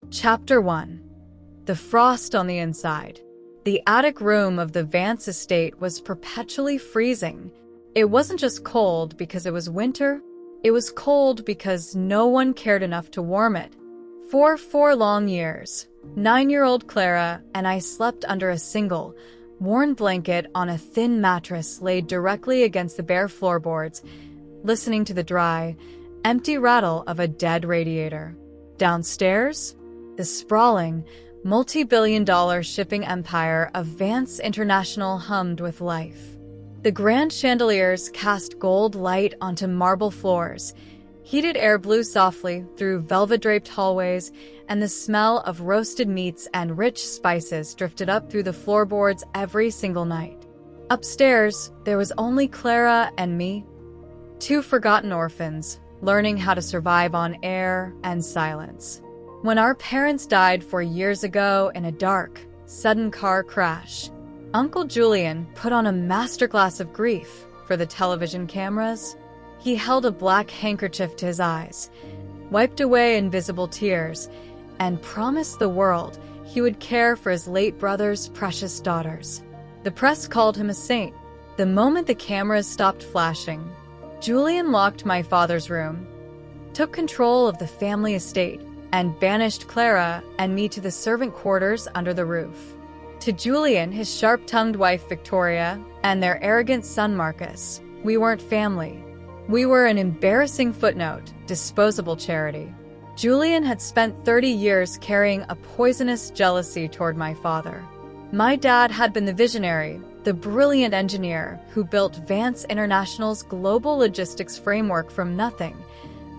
Chapter 1. The Frost on the Inside. The attic room of the Vance estate was perpetually freezing. It wasn't just cold because it was winter, it was cold because no one cared enough to warm it. For 4 long years, 9-year-old Clara and I slept under a single, worn blanket on a thin mattress laid directly against the bare floorboards, listening to the dry, empty rattle of a dead radiator. Downstairs, the sprawling, multi-billion-dollar shipping empire of Vance International hummed with life. The grand chandeliers cast gold light onto marble floors, heated air blew softly through velvet-draped hallways, and the smell of roasted meats and rich spices drifted up through the floorboards every single night. Upstairs, there was only Clara and me, 2 forgotten orphans, learning how to survive on air and silence. When our parents died 4 years ago in a dark, sudden car crash, Uncle Julian put on a masterclass of grief for the television cameras. He held a black handkerchief to his eyes, wiped away invisible tears, and promised the world he would care for his late brother's precious daughters. The press called him a saint. The moment the cameras stopped flashing, Julian locked my father's room, took control of the family estate, and banished Clara and me to the servant quarters under the roof. To Julian, his sharp-tongued wife Victoria, and their arrogant son Marcus, we weren't family. We were an embarrassing footnote, disposable charity. Julian had spent 30 years carrying a poisonous jealousy toward my father. My dad had been the visionary, the brilliant engineer who built Vance International's global logistics framework from nothing,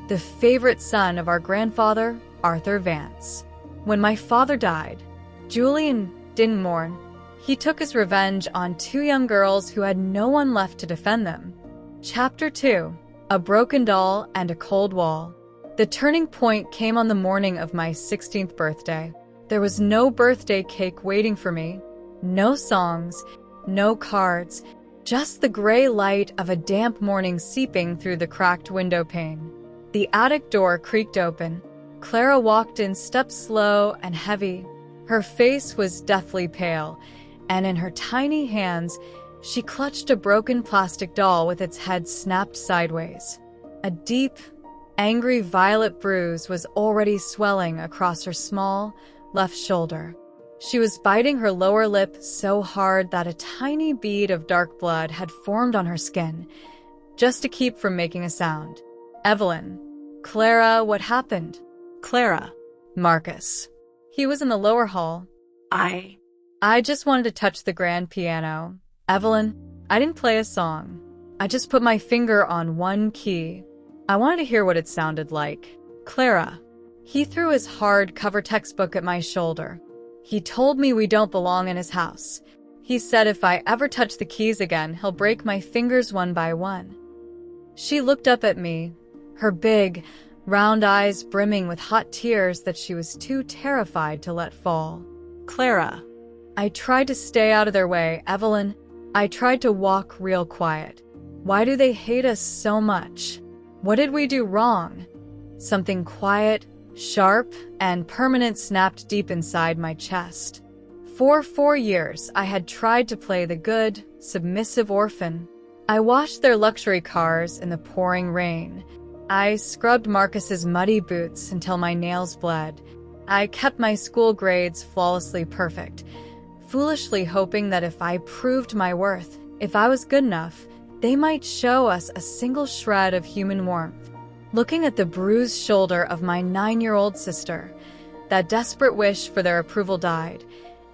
the favorite son of our grandfather, Arthur Vance. When my father died, Julian didn't mourn. He took his revenge on 2 young girls who had no one left to defend them. Chapter 2. A Broken Doll and a Cold Wall. The turning point came on the morning of my 16th birthday. There was no birthday cake waiting for me, no songs, no cards, just the gray light of a damp morning seeping through the cracked window pane. The attic door creaked open. Clara walked in steps slow and heavy. Her face was deathly pale, and in her tiny hands, she clutched a broken plastic doll with its head snapped sideways. A deep, angry violet bruise was already swelling across her small, left shoulder. She was biting her lower lip so hard that a tiny bead of dark blood had formed on her skin, just to keep from making a sound. Evelyn. Clara, what happened? Clara. Marcus. He was in the lower hall. I just wanted to touch the grand piano. Evelyn, I didn't play a song. I just put my finger on one key. I wanted to hear what it sounded like. Clara. He threw his hard-cover textbook at my shoulder. He told me we don't belong in his house. He said if I ever touch the keys again, he'll break my fingers one by one. She looked up at me, her big, round eyes brimming with hot tears that she was too terrified to let fall. Clara. I tried to stay out of their way, Evelyn. I tried to walk real quiet. Why do they hate us so much? What did we do wrong? Something quiet, sharp, and permanent snapped deep inside my chest. For 4 years, I had tried to play the good, submissive orphan. I washed their luxury cars in the pouring rain. I scrubbed Marcus's muddy boots until my nails bled. I kept my school grades flawlessly perfect, foolishly hoping that if I proved my worth, if I was good enough, they might show us a single shred of human warmth. Looking at the bruised shoulder of my 9-year-old sister, that desperate wish for their approval died,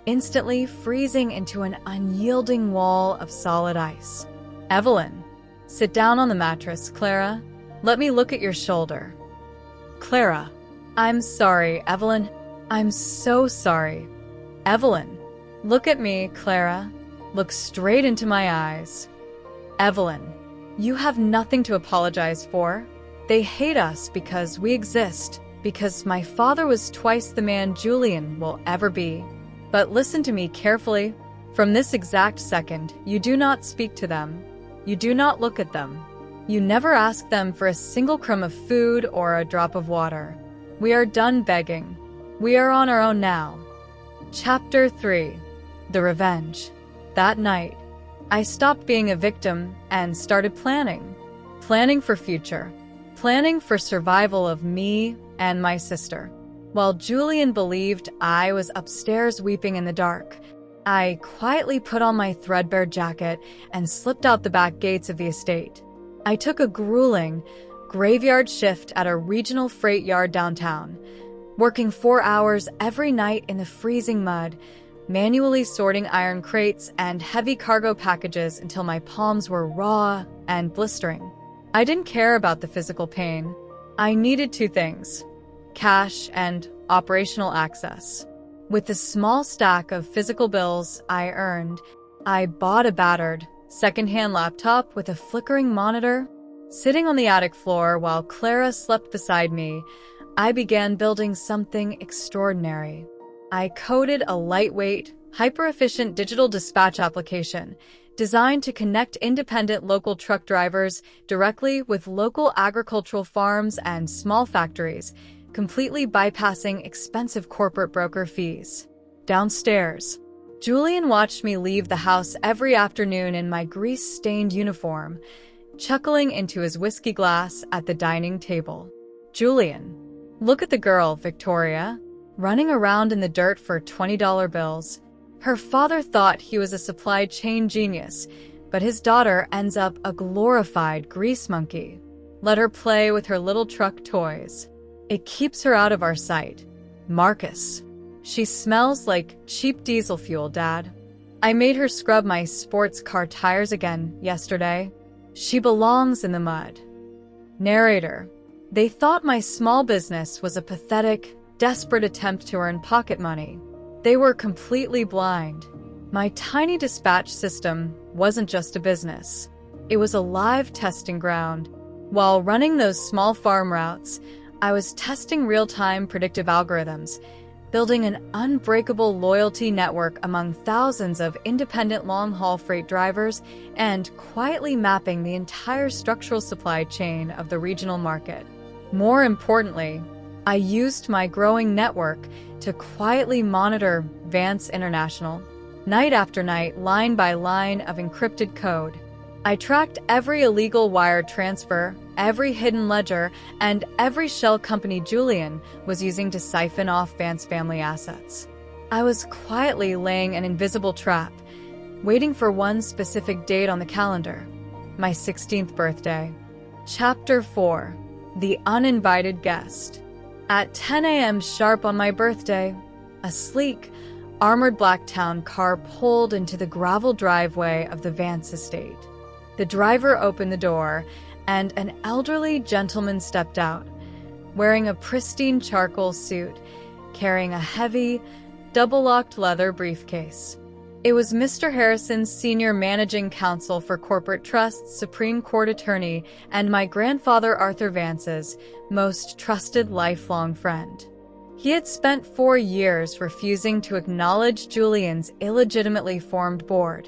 instantly freezing into an unyielding wall of solid ice. Evelyn, sit down on the mattress, Clara. Let me look at your shoulder. Clara. I'm sorry, Evelyn. I'm so sorry. Evelyn, look at me, Clara. Look straight into my eyes. Evelyn, you have nothing to apologize for. They hate us because we exist, because my father was twice the man Julian will ever be. But listen to me carefully. From this exact second, you do not speak to them. You do not look at them. You never ask them for a single crumb of food or a drop of water. We are done begging. We are on our own now. Chapter 3. The Revenge. That night, I stopped being a victim and started planning. Planning for future. Planning for survival of me and my sister. While Julian believed I was upstairs weeping in the dark, I quietly put on my threadbare jacket and slipped out the back gates of the estate. I took a grueling graveyard shift at a regional freight yard downtown, working 4 hours every night in the freezing mud, manually sorting iron crates and heavy cargo packages until my palms were raw and blistering. I didn't care about the physical pain. I needed 2 things: cash and operational access. With the small stack of physical bills I earned, I bought a battered, secondhand laptop with a flickering monitor. Sitting on the attic floor while Clara slept beside me, I began building something extraordinary. I coded a lightweight, hyper-efficient digital dispatch application designed to connect independent local truck drivers directly with local agricultural farms and small factories, completely bypassing expensive corporate broker fees. Downstairs, Julian watched me leave the house every afternoon in my grease-stained uniform, chuckling into his whiskey glass at the dining table. Julian, look at the girl, Victoria, running around in the dirt for $20 bills. Her father thought he was a supply chain genius, but his daughter ends up a glorified grease monkey. Let her play with her little truck toys. It keeps her out of our sight. Marcus. She smells like cheap diesel fuel, Dad. I made her scrub my sports car tires again yesterday. She belongs in the mud. Narrator. They thought my small business was a pathetic, desperate attempt to earn pocket money. They were completely blind. My tiny dispatch system wasn't just a business. It was a live testing ground. While running those small farm routes, I was testing real-time predictive algorithms, building an unbreakable loyalty network among thousands of independent long-haul freight drivers, and quietly mapping the entire structural supply chain of the regional market. More importantly, I used my growing network to quietly monitor Vance International, night after night, line by line of encrypted code. I tracked every illegal wire transfer, every hidden ledger, and every shell company Julian was using to siphon off Vance family assets. I was quietly laying an invisible trap, waiting for one specific date on the calendar, my 16th birthday. Chapter 4. The Uninvited Guest. At 10 a.m. sharp on my birthday, a sleek, armored black town car pulled into the gravel driveway of the Vance estate. The driver opened the door, and an elderly gentleman stepped out, wearing a pristine charcoal suit, carrying a heavy, double-locked leather briefcase. It was Mr. Harrison's senior managing counsel for corporate trusts, Supreme Court attorney, and my grandfather Arthur Vance's most trusted lifelong friend. He had spent 4 years refusing to acknowledge Julian's illegitimately formed board.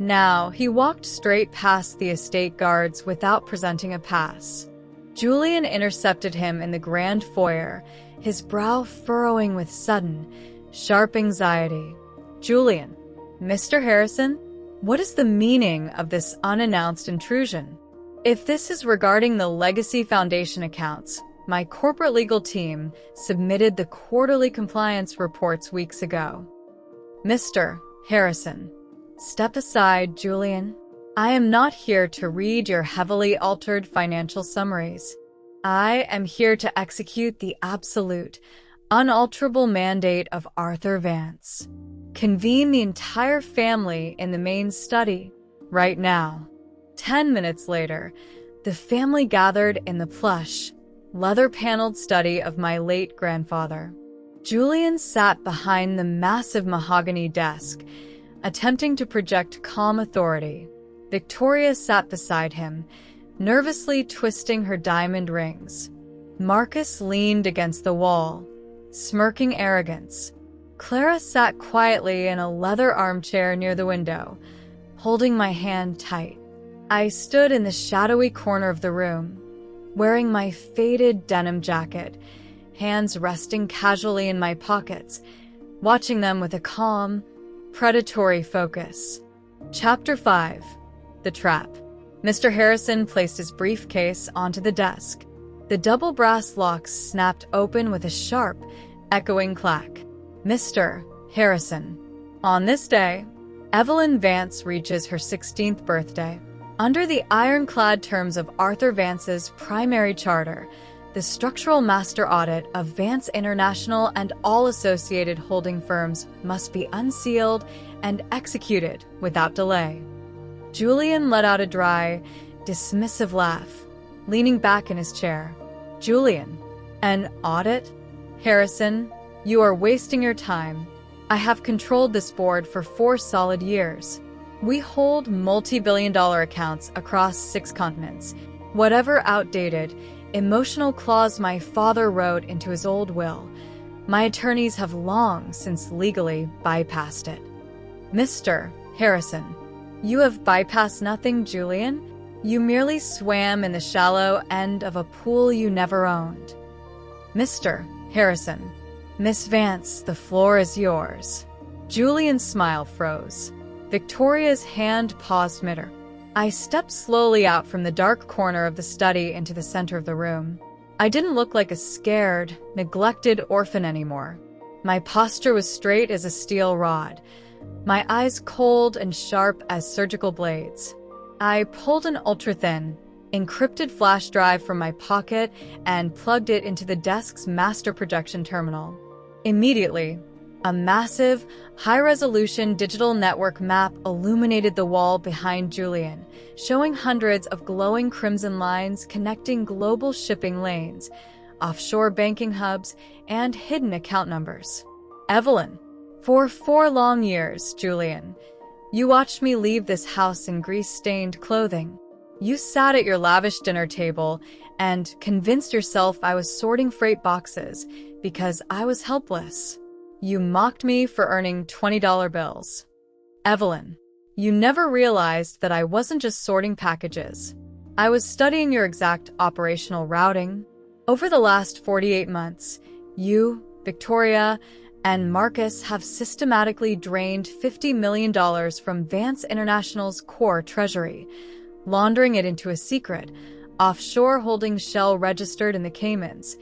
Now, he walked straight past the estate guards without presenting a pass. Julian intercepted him in the grand foyer, his brow furrowing with sudden, sharp anxiety. Julian, Mr. Harrison, what is the meaning of this unannounced intrusion? If this is regarding the Legacy Foundation accounts, my corporate legal team submitted the quarterly compliance reports weeks ago. Mr. Harrison, step aside, Julian. I am not here to read your heavily altered financial summaries. I am here to execute the absolute, unalterable mandate of Arthur Vance. Convene the entire family in the main study, right now. 10 minutes later, the family gathered in the plush, leather-paneled study of my late grandfather. Julian sat behind the massive mahogany desk, attempting to project calm authority. Victoria sat beside him, nervously twisting her diamond rings. Marcus leaned against the wall, smirking arrogance. Clara sat quietly in a leather armchair near the window, holding my hand tight. I stood in the shadowy corner of the room, wearing my faded denim jacket, hands resting casually in my pockets, watching them with a calm, predatory focus. Chapter 5. The Trap. Mr. Harrison placed his briefcase onto the desk. The double brass locks snapped open with a sharp, echoing clack. Mr. Harrison. On this day, Evelyn Vance reaches her 16th birthday. Under the ironclad terms of Arthur Vance's primary charter, the structural master audit of Vance International and all associated holding firms must be unsealed and executed without delay. Julian let out a dry, dismissive laugh, leaning back in his chair. Julian, an audit? Harrison, you are wasting your time. I have controlled this board for 4 solid years. We hold multi-billion-dollar accounts across 6 continents. Whatever outdated, emotional clause my father wrote into his old will, my attorneys have long since legally bypassed it. Mr. Harrison, you have bypassed nothing, Julian. You merely swam in the shallow end of a pool you never owned. Mr. Harrison, Miss Vance, the floor is yours. Julian's smile froze. Victoria's hand paused mid-air. I stepped slowly out from the dark corner of the study into the center of the room. I didn't look like a scared, neglected orphan anymore. My posture was straight as a steel rod, my eyes cold and sharp as surgical blades. I pulled an ultra-thin, encrypted flash drive from my pocket and plugged it into the desk's master projection terminal. Immediately, a massive, high-resolution digital network map illuminated the wall behind Julian, showing hundreds of glowing crimson lines connecting global shipping lanes, offshore banking hubs, and hidden account numbers. Evelyn, for 4 long years, Julian, you watched me leave this house in grease-stained clothing. You sat at your lavish dinner table and convinced yourself I was sorting freight boxes because I was helpless. You mocked me for earning $20 bills. Evelyn, you never realized that I wasn't just sorting packages. I was studying your exact operational routing. Over the last 48 months, you, Victoria, and Marcus have systematically drained $50 million from Vance International's core treasury, laundering it into a secret, offshore holding shell registered in the Caymans,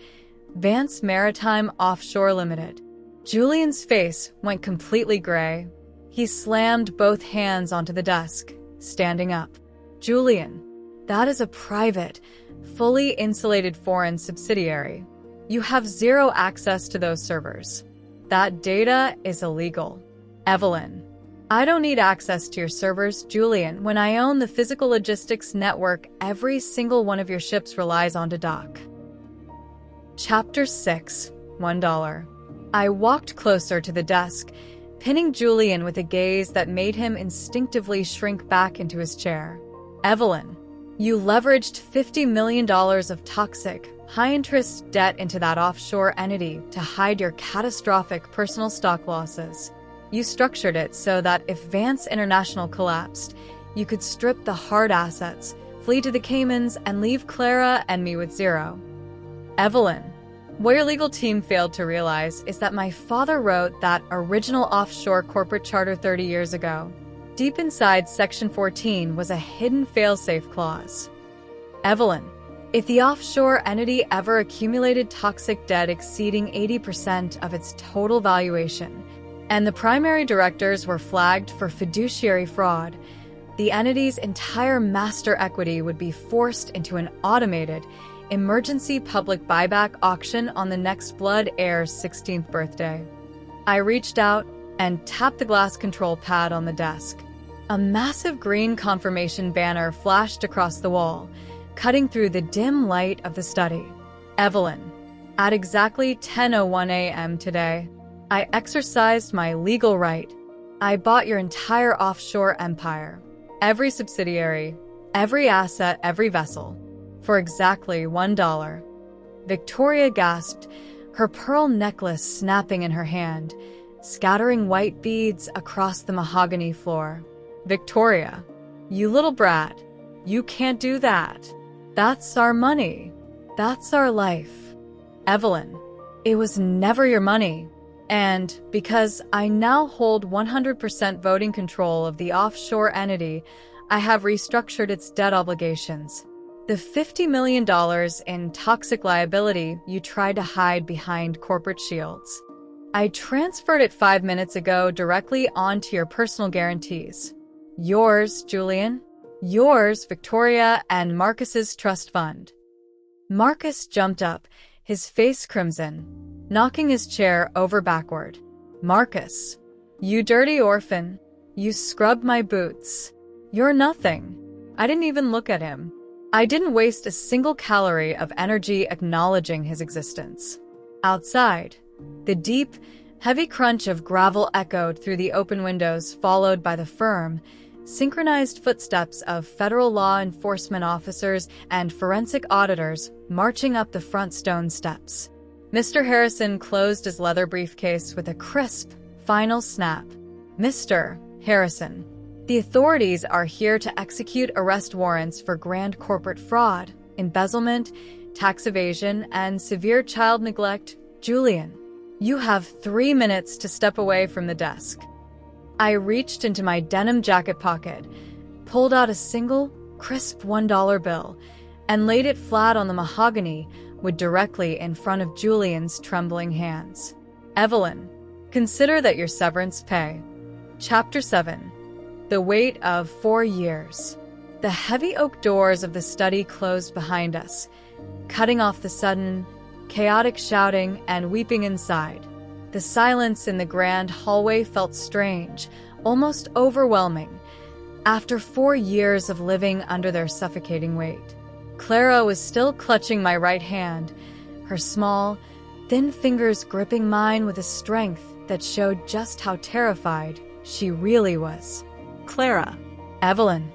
Vance Maritime Offshore Limited. Julian's face went completely gray. He slammed both hands onto the desk, standing up. Julian, that is a private, fully insulated foreign subsidiary. You have zero access to those servers. That data is illegal. Evelyn, I don't need access to your servers, Julian, when I own the physical logistics network every single one of your ships relies on to dock. Chapter 6. $1. I walked closer to the desk, pinning Julian with a gaze that made him instinctively shrink back into his chair. Evelyn, you leveraged $50 million of toxic, high-interest debt into that offshore entity to hide your catastrophic personal stock losses. You structured it so that if Vance International collapsed, you could strip the hard assets, flee to the Caymans, and leave Clara and me with zero. Evelyn, what your legal team failed to realize is that my father wrote that original offshore corporate charter 30 years ago. Deep inside Section 14 was a hidden fail-safe clause. Evelyn, if the offshore entity ever accumulated toxic debt exceeding 80% of its total valuation, and the primary directors were flagged for fiduciary fraud, the entity's entire master equity would be forced into an automated, emergency public buyback auction on the next blood heir's 16th birthday. I reached out and tapped the glass control pad on the desk. A massive green confirmation banner flashed across the wall, cutting through the dim light of the study. Evelyn, at exactly 10:01 a.m. today, I exercised my legal right. I bought your entire offshore empire, every subsidiary, every asset, every vessel, for exactly $1. Victoria gasped, her pearl necklace snapping in her hand, scattering white beads across the mahogany floor. Victoria, you little brat, you can't do that. That's our money. That's our life. Evelyn, It was never your money. And because I now hold 100% voting control of the offshore entity, I have restructured its debt obligations. The $50 million in toxic liability you tried to hide behind corporate shields. I transferred it 5 minutes ago directly onto your personal guarantees. Yours, Julian. Yours, Victoria, and Marcus's trust fund. Marcus jumped up, his face crimson, knocking his chair over backward. Marcus, you dirty orphan. You scrubbed my boots. You're nothing. I didn't even look at him. I didn't waste a single calorie of energy acknowledging his existence. Outside, the deep, heavy crunch of gravel echoed through the open windows, followed by the firm, synchronized footsteps of federal law enforcement officers and forensic auditors marching up the front stone steps. Mr. Harrison closed his leather briefcase with a crisp, final snap. Mr. Harrison, the authorities are here to execute arrest warrants for grand corporate fraud, embezzlement, tax evasion, and severe child neglect. Julian, you have 3 minutes to step away from the desk. I reached into my denim jacket pocket, pulled out a single, crisp $1 bill, and laid it flat on the mahogany wood directly in front of Julian's trembling hands. Evelyn, consider that your severance pay. Chapter 7. The Wait of 4 Years. The heavy oak doors of the study closed behind us, cutting off the sudden, chaotic shouting and weeping inside. The silence in the grand hallway felt strange, almost overwhelming, after 4 years of living under their suffocating weight. Clara was still clutching my right hand, her small, thin fingers gripping mine with a strength that showed just how terrified she really was. Clara. Evelyn.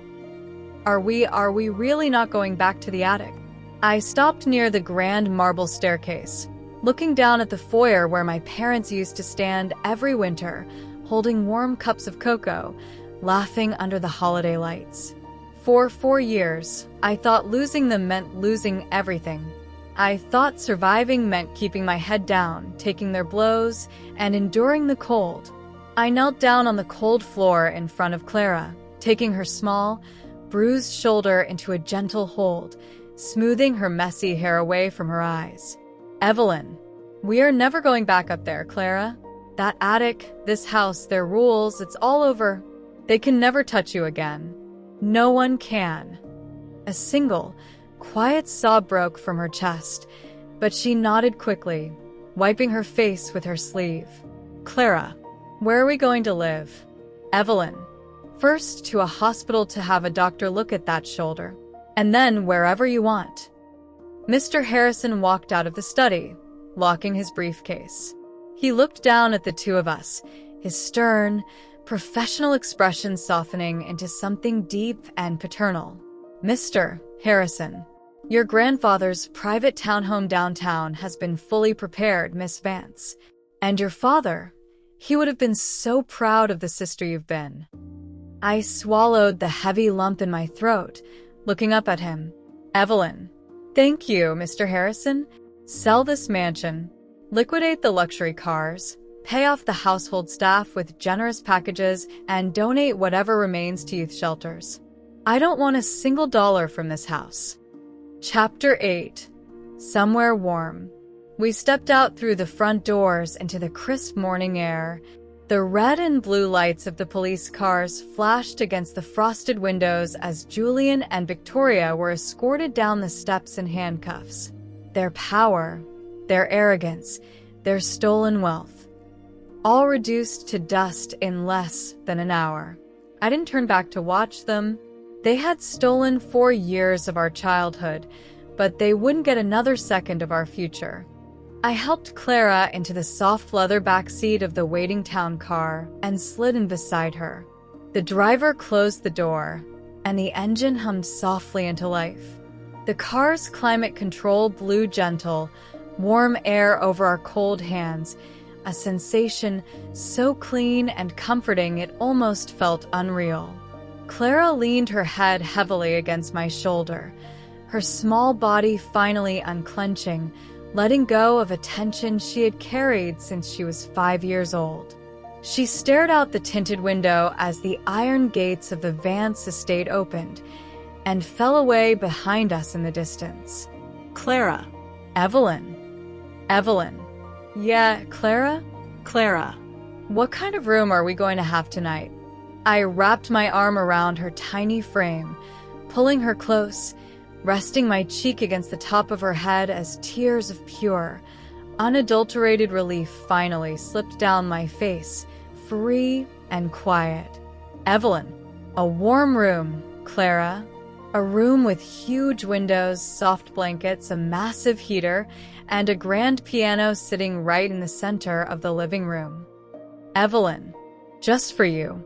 Are we really not going back to the attic? I stopped near the grand marble staircase, looking down at the foyer where my parents used to stand every winter, holding warm cups of cocoa, laughing under the holiday lights. For 4 years, I thought losing them meant losing everything. I thought surviving meant keeping my head down, taking their blows, and enduring the cold. I knelt down on the cold floor in front of Clara, taking her small, bruised shoulder into a gentle hold, smoothing her messy hair away from her eyes. Evelyn, we are never going back up there, Clara. That attic, this house, their rules, it's all over. They can never touch you again. No one can. A single, quiet sob broke from her chest, but she nodded quickly, wiping her face with her sleeve. Clara, where are we going to live? Evelyn, first to a hospital to have a doctor look at that shoulder, and then wherever you want. Mr. Harrison walked out of the study, locking his briefcase. He looked down at the two of us, his stern, professional expression softening into something deep and paternal. Mr. Harrison, your grandfather's private townhome downtown has been fully prepared, Miss Vance. And your father, he would have been so proud of the sister you've been. I swallowed the heavy lump in my throat, looking up at him. Evelyn, thank you, Mr. Harrison. Sell this mansion, liquidate the luxury cars, pay off the household staff with generous packages, and donate whatever remains to youth shelters. I don't want a single dollar from this house. Chapter 8. Somewhere warm. We stepped out through the front doors into the crisp morning air. The red and blue lights of the police cars flashed against the frosted windows as Julian and Victoria were escorted down the steps in handcuffs. Their power, their arrogance, their stolen wealth, all reduced to dust in less than an hour. I didn't turn back to watch them. They had stolen 4 years of our childhood, but they wouldn't get another second of our future. I helped Clara into the soft leather back seat of the waiting town car and slid in beside her. The driver closed the door, and the engine hummed softly into life. The car's climate control blew gentle, warm air over our cold hands, a sensation so clean and comforting it almost felt unreal. Clara leaned her head heavily against my shoulder, her small body finally unclenching, letting go of a tension she had carried since she was 5 years old. She stared out the tinted window as the iron gates of the Vance estate opened and fell away behind us in the distance. Clara. Evelyn. Evelyn. Yeah, Clara? Clara. What kind of room are we going to have tonight? I wrapped my arm around her tiny frame, pulling her close, resting my cheek against the top of her head as tears of pure, unadulterated relief finally slipped down my face, free and quiet. Evelyn. A warm room, Clara. A room with huge windows, soft blankets, a massive heater, and a grand piano sitting right in the center of the living room. Evelyn. Just for you.